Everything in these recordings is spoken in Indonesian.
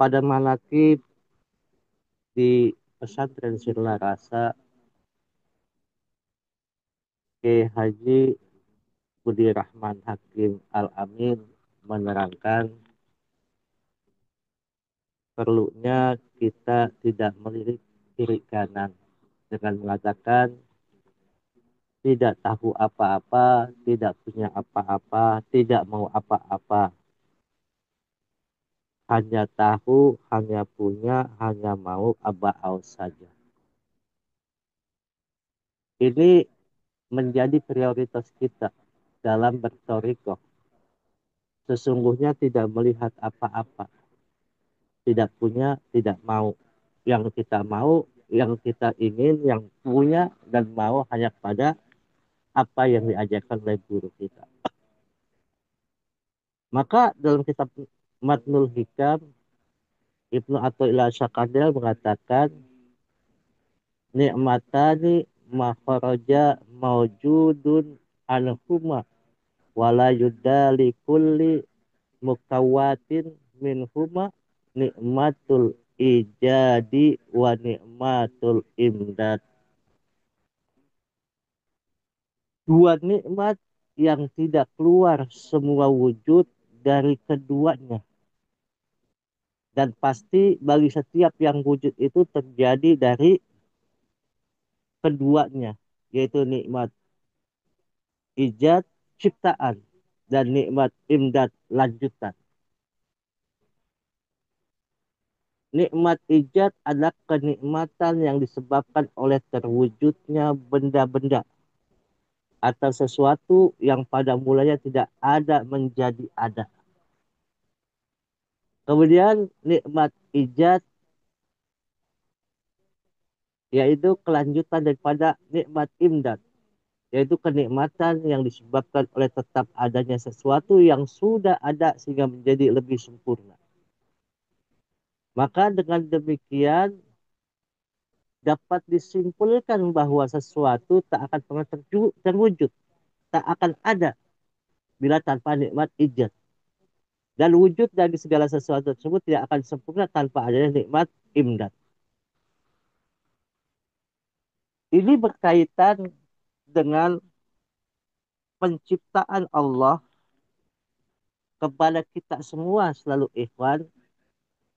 pada manakib di pesantren Sirla Rasa, Kiai Haji Budi Rahman Hakim Al-Amin menerangkan perlunya kita tidak melirik kiri kanan dengan mengatakan tidak tahu apa-apa, tidak punya apa-apa, tidak mau apa-apa. Hanya tahu, hanya punya, hanya mau aba'au saja. Ini menjadi prioritas kita dalam bertorikoh. Sesungguhnya tidak melihat apa-apa, tidak punya, tidak mau. Yang kita mau, yang kita ingin, yang punya dan mau hanya pada apa yang diajarkan oleh guru kita. Maka dalam kitab Matnul Hikam, Ibnu Athaillah Syakandil mengatakan, nikmatani makharaja maujudun anhuma wala yudali kulli mukawatin minhuma nikmatul ijadi wa nikmatul imdad. Dua nikmat yang tidak keluar semua wujud dari keduanya. Dan pasti bagi setiap yang wujud itu terjadi dari keduanya. Yaitu nikmat ijad, ciptaan. Dan nikmat imdad, lanjutan. Nikmat ijad adalah kenikmatan yang disebabkan oleh terwujudnya benda-benda atau sesuatu yang pada mulanya tidak ada menjadi ada. Kemudian nikmat ijad yaitu kelanjutan daripada nikmat imdad, yaitu kenikmatan yang disebabkan oleh tetap adanya sesuatu yang sudah ada sehingga menjadi lebih sempurna. Maka dengan demikian dapat disimpulkan bahwa sesuatu tak akan pernah terwujud, tak akan ada bila tanpa nikmat ijad. Dan wujud dari segala sesuatu tersebut tidak akan sempurna tanpa adanya nikmat imdad. Ini berkaitan dengan penciptaan Allah kepada kita semua selalu ikhwan,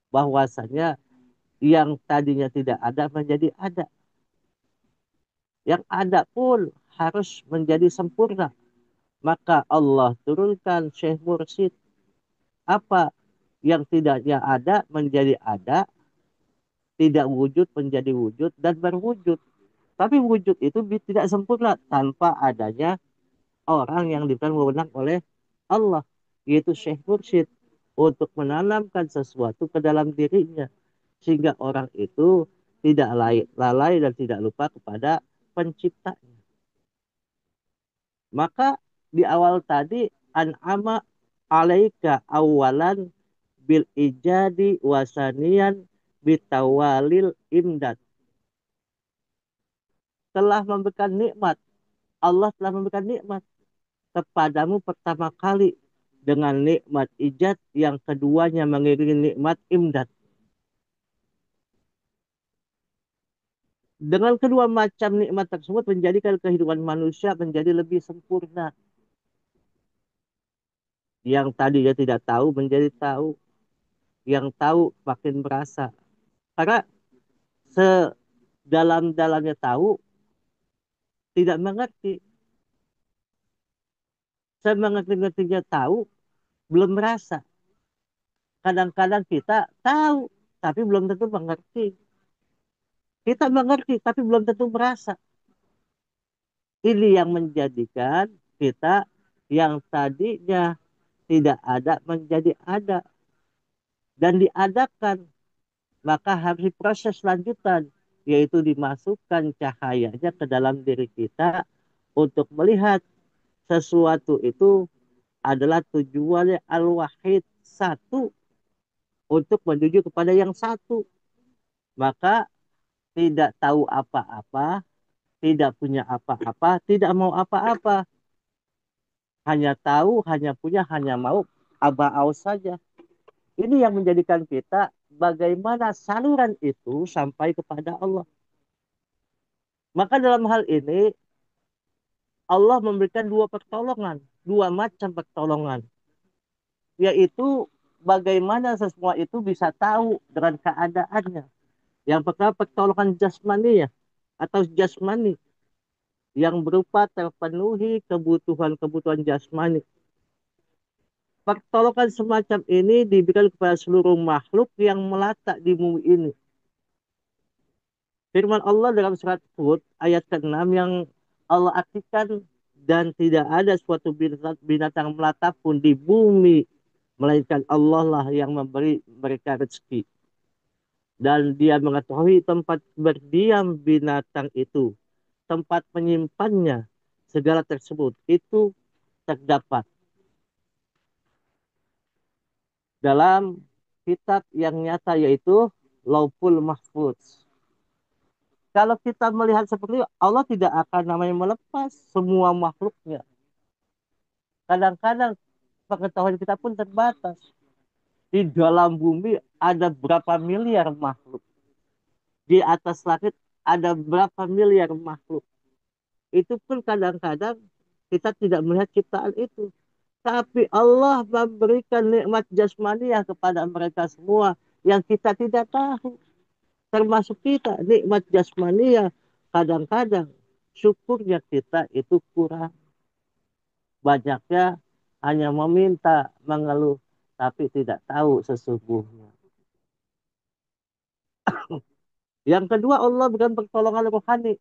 bahwasanya yang tadinya tidak ada menjadi ada. Yang ada pun harus menjadi sempurna. Maka Allah turunkan Syekh Mursyid. Apa yang tidaknya ada menjadi ada, tidak wujud menjadi wujud, dan berwujud. Tapi wujud itu tidak sempurna tanpa adanya orang yang diberikan wewenang oleh Allah, yaitu Syekh Mursyid, untuk menanamkan sesuatu ke dalam dirinya. Sehingga orang itu tidak lalai dan tidak lupa kepada penciptanya. Maka di awal tadi, an'ama alaika awalan bil ijadi wasanian bitawalil imdad. Telah memberikan nikmat. Allah telah memberikan nikmat kepadamu pertama kali dengan nikmat ijad, yang keduanya mengiringi nikmat imdad. Dengan kedua macam nikmat tersebut menjadikan kehidupan manusia menjadi lebih sempurna. Yang tadinya tidak tahu menjadi tahu, yang tahu makin merasa. Karena sedalam-dalamnya tahu tidak mengerti, semengerti-ngertinya tahu belum merasa. Kadang-kadang kita tahu tapi belum tentu mengerti. Kita mengerti tapi belum tentu merasa. Ini yang menjadikan kita yang tadinya tidak ada menjadi ada dan diadakan. Maka harus proses lanjutan, yaitu dimasukkan cahayanya ke dalam diri kita untuk melihat sesuatu itu adalah tujuannya al-wahid, satu, untuk menuju kepada yang satu. Maka tidak tahu apa-apa, tidak punya apa-apa, tidak mau apa-apa. Hanya tahu, hanya punya, hanya mau aba'au saja. Ini yang menjadikan kita bagaimana saluran itu sampai kepada Allah. Maka dalam hal ini Allah memberikan dua pertolongan, dua macam pertolongan, yaitu bagaimana semua itu bisa tahu dengan keadaannya. Yang pertama pertolongan jasmani ya, atau jasmani yang berupa terpenuhi kebutuhan-kebutuhan jasmani. Pertolongan semacam ini diberikan kepada seluruh makhluk yang melata di bumi ini. Firman Allah dalam surat Hud ayat ke-6 yang Allah artikan, dan tidak ada suatu binatang melata pun di bumi melainkan Allah lah yang memberi mereka rezeki. Dan dia mengetahui tempat berdiam binatang itu, tempat menyimpannya, segala tersebut itu terdapat dalam kitab yang nyata, yaitu Lauhul Mahfuz. Kalau kita melihat seperti itu, Allah tidak akan namanya melepas semua makhluknya. Kadang-kadang pengetahuan kita pun terbatas. Di dalam bumi ada berapa miliar makhluk. Di atas langit ada berapa miliar makhluk. Itu pun kadang-kadang kita tidak melihat ciptaan itu. Tapi Allah memberikan nikmat jasmaniah kepada mereka semua yang kita tidak tahu. Termasuk kita, nikmat jasmaniah. Kadang-kadang syukurnya kita itu kurang. Banyaknya hanya meminta, mengeluh, tapi tidak tahu sesungguhnya. Yang kedua, Allah berikan pertolongan rohani,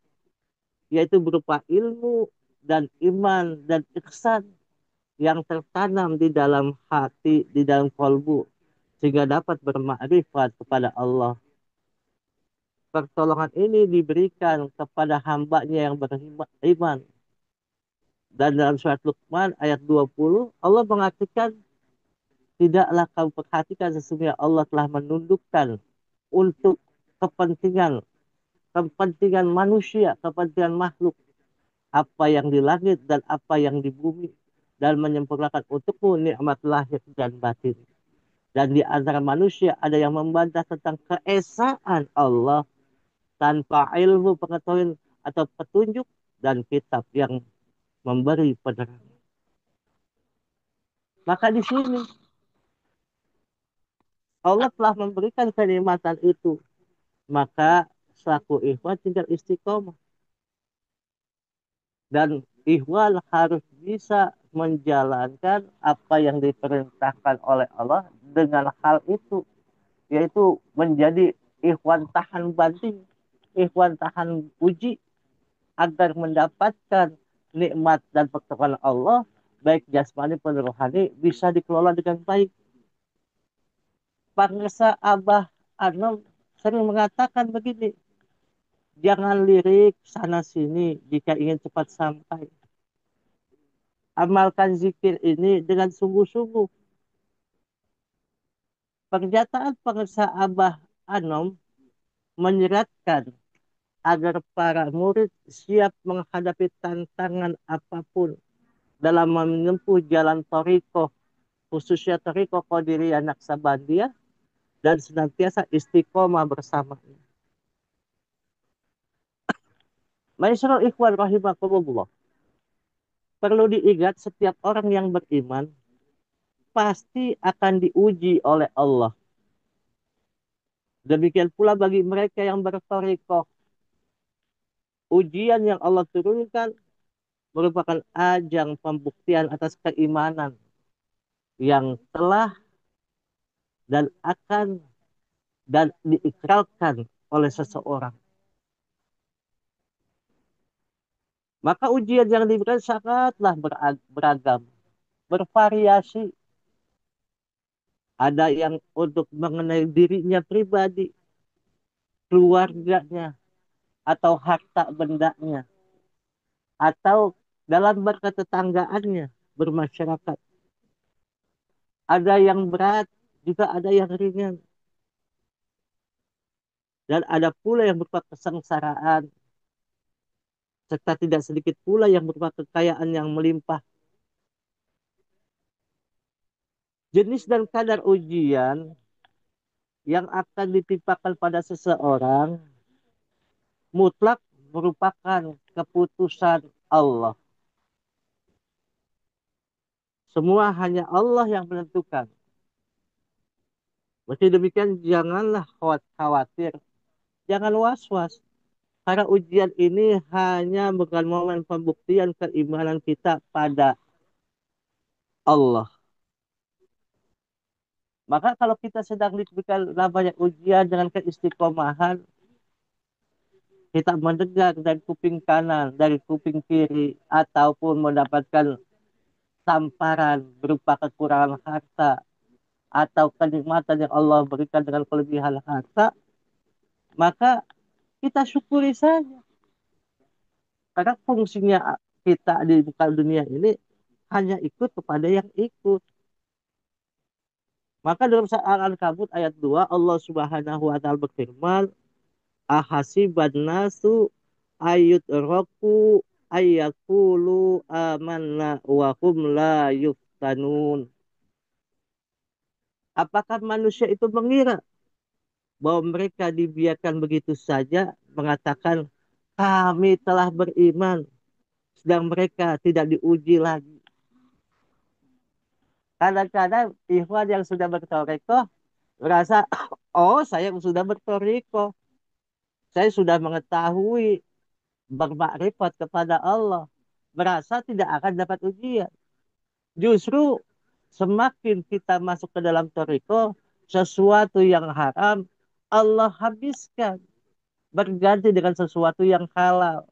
yaitu berupa ilmu dan iman dan ihsan yang tertanam di dalam hati, di dalam kalbu, sehingga dapat bermakrifat kepada Allah. Pertolongan ini diberikan kepada hambanya yang beriman. Dan dalam surat Luqman ayat 20, Allah mengatakan, tidaklah kamu perhatikan sesungguhnya Allah telah menundukkan untuk kepentingan kepentingan manusia, kepentingan makhluk, apa yang di langit dan apa yang di bumi, dan menyempurnakan untukmu nikmat lahir dan batin. Dan di antara manusia ada yang membantah tentang keesaan Allah tanpa ilmu pengetahuan atau petunjuk dan kitab yang memberi penerangan. Maka di sini Allah telah memberikan kenikmatan itu. Maka selaku ikhwan tinggal istiqomah. Dan ikhwan harus bisa menjalankan apa yang diperintahkan oleh Allah dengan hal itu. Yaitu menjadi ikhwan tahan banting, ikhwan tahan uji, agar mendapatkan nikmat dan pertolongan Allah, baik jasmani maupun rohani, bisa dikelola dengan baik. Bangsa Abah Anom sering mengatakan begini, jangan lirik sana sini jika ingin cepat sampai. Amalkan zikir ini dengan sungguh-sungguh. Pernyataan bangsa Abah Anom menyeratkan agar para murid siap menghadapi tantangan apapun dalam menempuh jalan toriko, khususnya toriko Qadiriyah Naksabandiyah, dan senantiasa istiqomah bersamanya. Maisyarul ikhwan rahimakumullah. Perlu diingat setiap orang yang beriman pasti akan diuji oleh Allah. Demikian pula bagi mereka yang bertorikoh. Ujian yang Allah turunkan merupakan ajang pembuktian atas keimanan yang telah dan akan dan diikrarkan oleh seseorang. Maka ujian yang diberikan sangatlah beragam, bervariasi. Ada yang untuk mengenai dirinya pribadi, keluarganya, atau harta bendanya, atau dalam berketetanggaannya, bermasyarakat. Ada yang berat, juga ada yang ringan. Dan ada pula yang berupa kesengsaraan, serta tidak sedikit pula yang berupa kekayaan yang melimpah. Jenis dan kadar ujian yang akan ditimpakan pada seseorang mutlak merupakan keputusan Allah. Semua hanya Allah yang menentukan. Meski demikian, janganlah khawatir, jangan was-was. Karena ujian ini hanya bukan momen pembuktian keimanan kita pada Allah. Maka kalau kita sedang diberikan namanya ujian dengan keistiqomahan, kita mendengar dari kuping kanan, dari kuping kiri, ataupun mendapatkan tamparan berupa kekurangan harta, atau kenikmatan yang Allah berikan dengan kelebihan harta, maka kita syukuri saja. Karena fungsinya kita di muka dunia ini hanya ikut kepada yang ikut. Maka dalam surah Al-Ankabut ayat 2 Allah Subhanahu wa taala berfirman, "Ahasiban nasu ayyutraku ayyakulu amanna wa hum la yuftanun." Apakah manusia itu mengira bahwa mereka dibiarkan begitu saja mengatakan kami telah beriman sedang mereka tidak diuji lagi. Kadang-kadang ikhwan yang sudah bertoriko merasa, oh saya sudah bertoriko, saya sudah mengetahui bermakrifat kepada Allah, merasa tidak akan dapat ujian. Justru semakin kita masuk ke dalam toriko, sesuatu yang haram Allah habiskan berganti dengan sesuatu yang halal.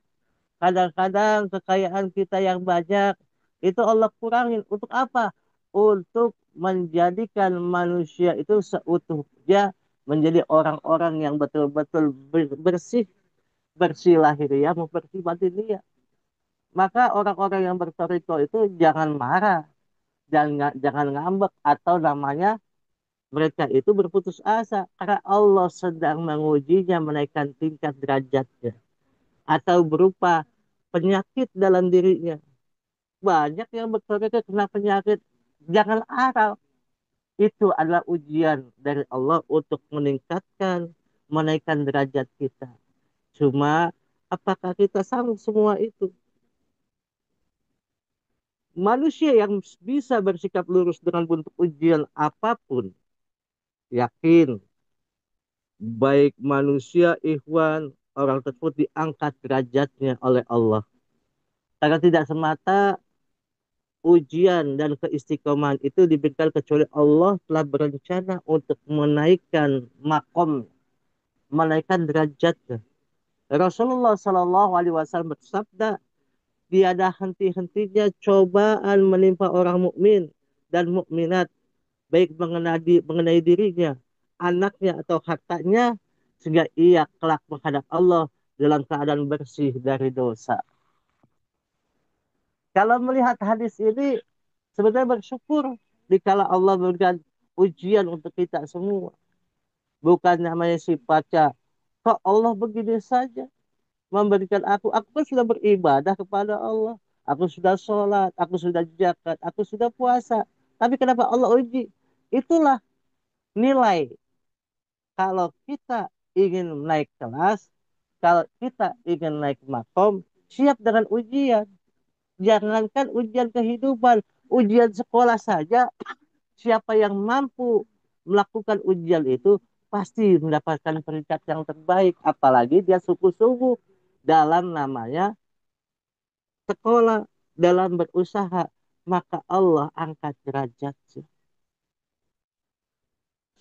Kadang-kadang kekayaan kita yang banyak itu Allah kurangin untuk apa? Untuk menjadikan manusia itu seutuhnya menjadi orang-orang yang betul-betul bersih, bersih lahiriah, bersih batiniah. Maka orang-orang yang bertoriko itu jangan marah, jangan ngambek atau namanya mereka itu berputus asa karena Allah sedang mengujinya menaikkan tingkat derajatnya atau berupa penyakit dalam dirinya. Banyak yang bertoriko kena penyakit, jangan aral. Itu adalah ujian dari Allah untuk meningkatkan, menaikkan derajat kita. Cuma apakah kita sanggup semua itu? Manusia yang bisa bersikap lurus dengan bentuk ujian apapun, yakin baik manusia, ikhwan, orang tersebut diangkat derajatnya oleh Allah. Karena tidak semata ujian dan keistiqomahan itu diberikan kecuali Allah telah berencana untuk menaikkan makom, menaikkan derajatnya. Rasulullah Shallallahu Alaihi Wasallam bersabda, tiada henti-hentinya cobaan menimpa orang mukmin dan mukminat, baik mengenai dirinya, anaknya atau hartanya, sehingga ia kelak menghadap Allah dalam keadaan bersih dari dosa. Kalau melihat hadis ini, sebenarnya bersyukur dikala Allah memberikan ujian untuk kita semua. Bukan namanya sifatnya, kok Allah begini saja memberikan aku kan sudah beribadah kepada Allah. Aku sudah sholat, aku sudah zakat, aku sudah puasa. Tapi kenapa Allah uji? Itulah nilai. Kalau kita ingin naik kelas, kalau kita ingin naik makom, siap dengan ujian. Jangankan ujian kehidupan, ujian sekolah saja, siapa yang mampu melakukan ujian itu pasti mendapatkan peringkat yang terbaik. Apalagi dia sungguh-sungguh dalam namanya sekolah, dalam berusaha, maka Allah angkat derajatnya.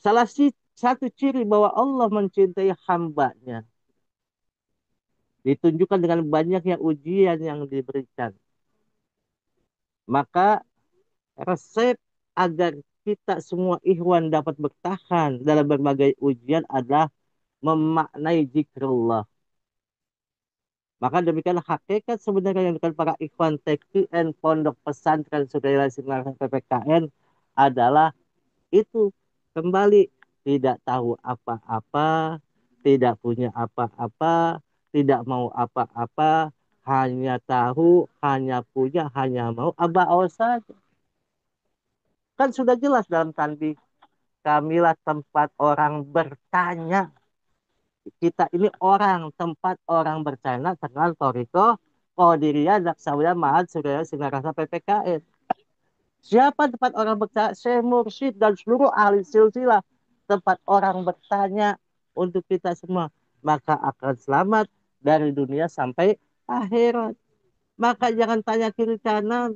Satu ciri bahwa Allah mencintai hambanya ditunjukkan dengan banyaknya ujian yang diberikan. Maka resep agar kita semua ikhwan dapat bertahan dalam berbagai ujian adalah memaknai zikrullah. Maka demikian hakikat sebenarnya yang dilakukan para ikhwan TQN Pondok Pesantren Sudairah Sinar PPKN adalah itu kembali tidak tahu apa-apa, tidak punya apa-apa, tidak mau apa-apa, hanya tahu, hanya punya, hanya mau abau saja. Kan sudah jelas dalam tanbih. Kamilah tempat orang bertanya. Kita ini orang, tempat orang bertanya tentang Toriko, Qadiriyah, Naksawiyah, Ma'had, Surya, Sinarasa, PPKN. Siapa tempat orang bertanya? Syekh Mursyid dan seluruh ahli silsilah. Tempat orang bertanya untuk kita semua. Maka akan selamat dari dunia sampai akhirat. Maka jangan tanya kiri kanan.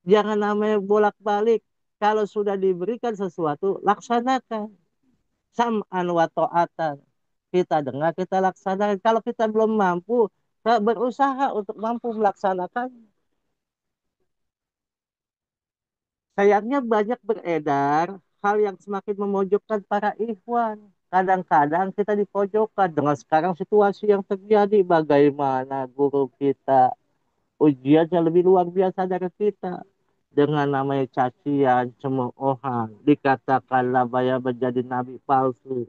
Jangan namanya bolak-balik. Kalau sudah diberikan sesuatu, laksanakan. Sam'an wa ta'atan. Kita dengar, kita laksanakan. Kalau kita belum mampu, kita berusaha untuk mampu melaksanakan. Sayangnya banyak beredar hal yang semakin memojokkan para ikhwan. Kadang-kadang kita dipojokkan dengan sekarang situasi yang terjadi. Bagaimana guru kita ujiannya lebih luar biasa dari kita. Dengan namanya cacian, cemoohan, dikatakan labaya menjadi nabi palsu,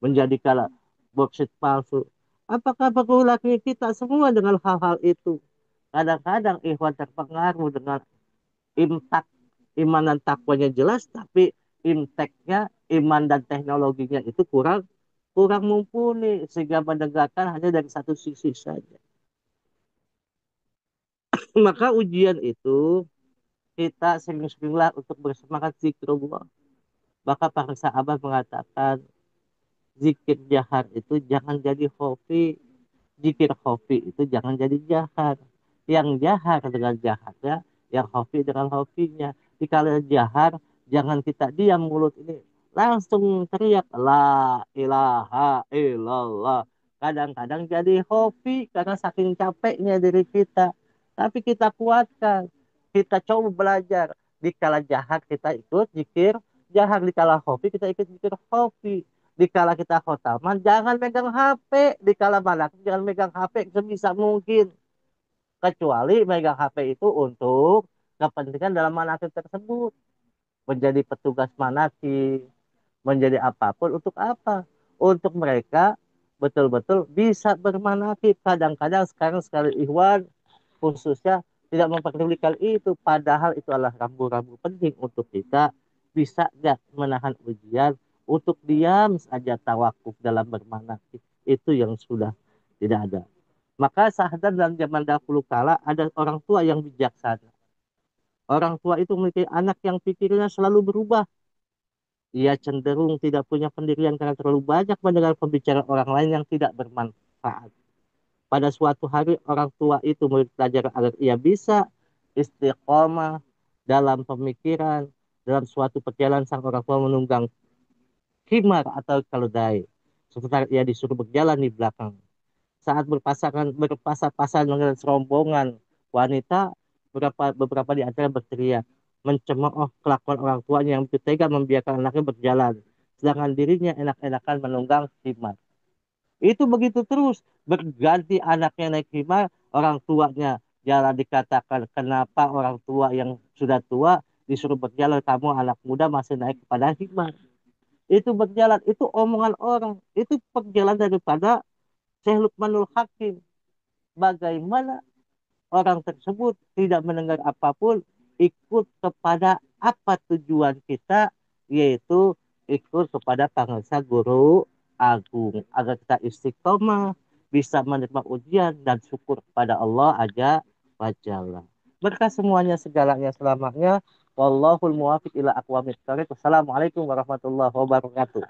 menjadi kala boksit palsu. Apakah perlu lagi kita semua dengan hal-hal itu? Kadang-kadang ikhwan terpengaruh dengan imtak, iman dan takwanya jelas, tapi imteknya, iman dan teknologinya itu kurang kurang mumpuni sehingga mendengarkan hanya dari satu sisi saja. Maka ujian itu kita sering-seringlah untuk bersemangat zikrullah. Maka para sahabat mengatakan zikir jahar itu jangan jadi hobi, zikir hobi itu jangan jadi jahar. Yang jahar dengan jaharnya, yang hobi dengan hobinya. Jika jahar, jangan kita diam mulut ini. Langsung teriak, la ilaha illallah. Kadang-kadang jadi hobi karena saking capeknya diri kita. Tapi kita kuatkan. Kita coba belajar. Dikala jahar kita ikut zikir jahar, dikala hobi kita ikut zikir hobi. Dikala kita khotaman, jangan megang HP. Dikala mana, jangan megang HP sebisa mungkin. Kecuali megang HP itu untuk kepentingan dalam manakib tersebut. Menjadi petugas manakib, menjadi apapun. Untuk apa? Untuk mereka betul-betul bisa bermanakib. Kadang-kadang sekarang sekali ikhwan khususnya tidak memperdulikan itu. Padahal itu adalah rambu-rambu penting untuk kita bisa gak menahan ujian, untuk diam saja tawakuf dalam bermanakib. Itu yang sudah tidak ada. Maka sahadat dalam zaman dahulu kala ada orang tua yang bijaksana. Orang tua itu memiliki anak yang pikirnya selalu berubah. Ia cenderung tidak punya pendirian karena terlalu banyak mendengar pembicaraan orang lain yang tidak bermanfaat. Pada suatu hari orang tua itu belajar agar ia bisa istiqomah dalam pemikiran. Dalam suatu perjalanan sang orang tua menunggang khimar atau keledai. Sementara ia disuruh berjalan di belakang. Saat berpasang-pasangan dengan serombongan wanita, beberapa di antara berteriak, mencemooh kelakuan orang tuanya yang tega membiarkan anaknya berjalan. Sedangkan dirinya enak-enakan menunggang khimar. Itu begitu terus, berganti anaknya naik himar, orang tuanya jalan. Dikatakan kenapa orang tua yang sudah tua disuruh berjalan, kamu anak muda masih naik kepada himar. Itu berjalan, itu omongan orang, itu perjalanan daripada Syekh Luqmanul Hakim. Bagaimana orang tersebut tidak mendengar apapun, ikut kepada apa tujuan kita, yaitu ikut kepada Pangsa Guru Agung, agar kita istiqomah, bisa menerima ujian dan syukur kepada Allah aja wajalla. Berkah semuanya, segalanya, selamanya. Wallahul muwafiq ila aqwamit thoriq. Wassalamualaikum warahmatullahi wabarakatuh.